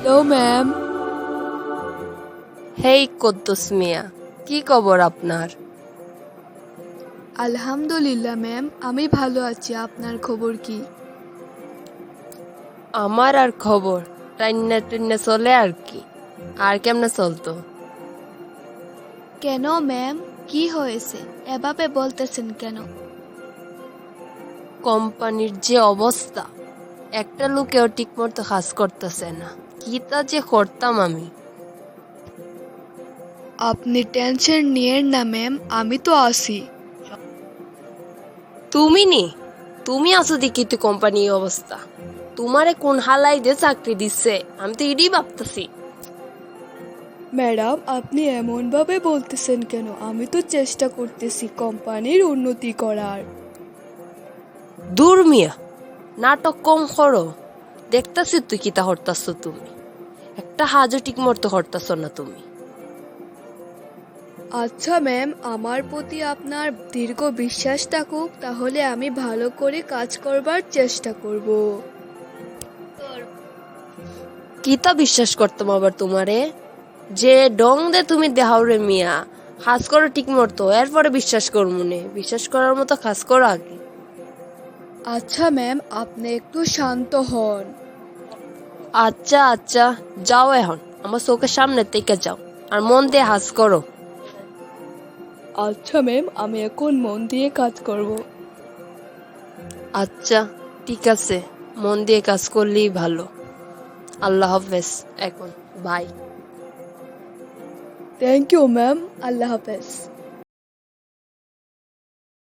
Hello ma'am. Hey Kuddus Mia, কি খবর আপনার? আলহামদুলিল্লাহ ম্যাম, আমি ভালো আছি। আপনার খবর কি? আমার আর খবর টাইন্না টুন্না চলে আর কি। আর কেমনে চলতো? কেন ম্যাম, কি হয়েছে? এভাবে বলতেছেন কেন? কোম্পানির যে অবস্থা, একটা লোকেও ঠিকমতো কাজ করতেছে না। কিটা যে করতাম আমি। আপনি টেনশন নিয়েন না ম্যাম, আমি তো আছি। তুমি আছো দেখি তো কোম্পানির অবস্থা। তোমারে কোন হালাই দিয়ে চাকরি দিচ্ছে আমি তো এটাই ভাবতেছি। ম্যাডাম, আপনি এমনভাবে বলতেছেন কেন? আমি তো চেষ্টা করতেছি কোম্পানির উন্নতি করার। দূর মিয়া, নাটক কম করো। দেখতাছি তুই কিতা হরতাছ তুমি। একটা হাজও ঠিক মতো হরতাছ না তুমি। আচ্ছা ম্যাম, আমার প্রতি আপনার দীর্ঘ বিশ্বাস থাকুক, তাহলে আমি ভালো করে কাজ করবার চেষ্টা করব। কিতা বিশ্বাস করতাম আবার তোমারে? যে ডং দে তুমি দেহাও রে মিয়া, কাজ করো ঠিক মতো, এরপরে বিশ্বাস করবো নে। বিশ্বাস করার মতো কাজ করো আগে। আচ্ছা ম্যাম, আপনি একটু শান্ত হন। আচ্ছা আচ্ছা, যাও এখন আমার চোখের সামনে থেকে যাও, আর মন দিয়ে হাজ করো। আচ্ছা ম্যাম, আমি এখন মন দিয়ে কাজ করব। আচ্ছা ঠিক আছে, মন দিয়ে কাজ করলেই ভালো। আল্লাহ হাফেজ। এখন বাই। থ্যাংক ইউ ম্যাম, আল্লাহ হাফেজ।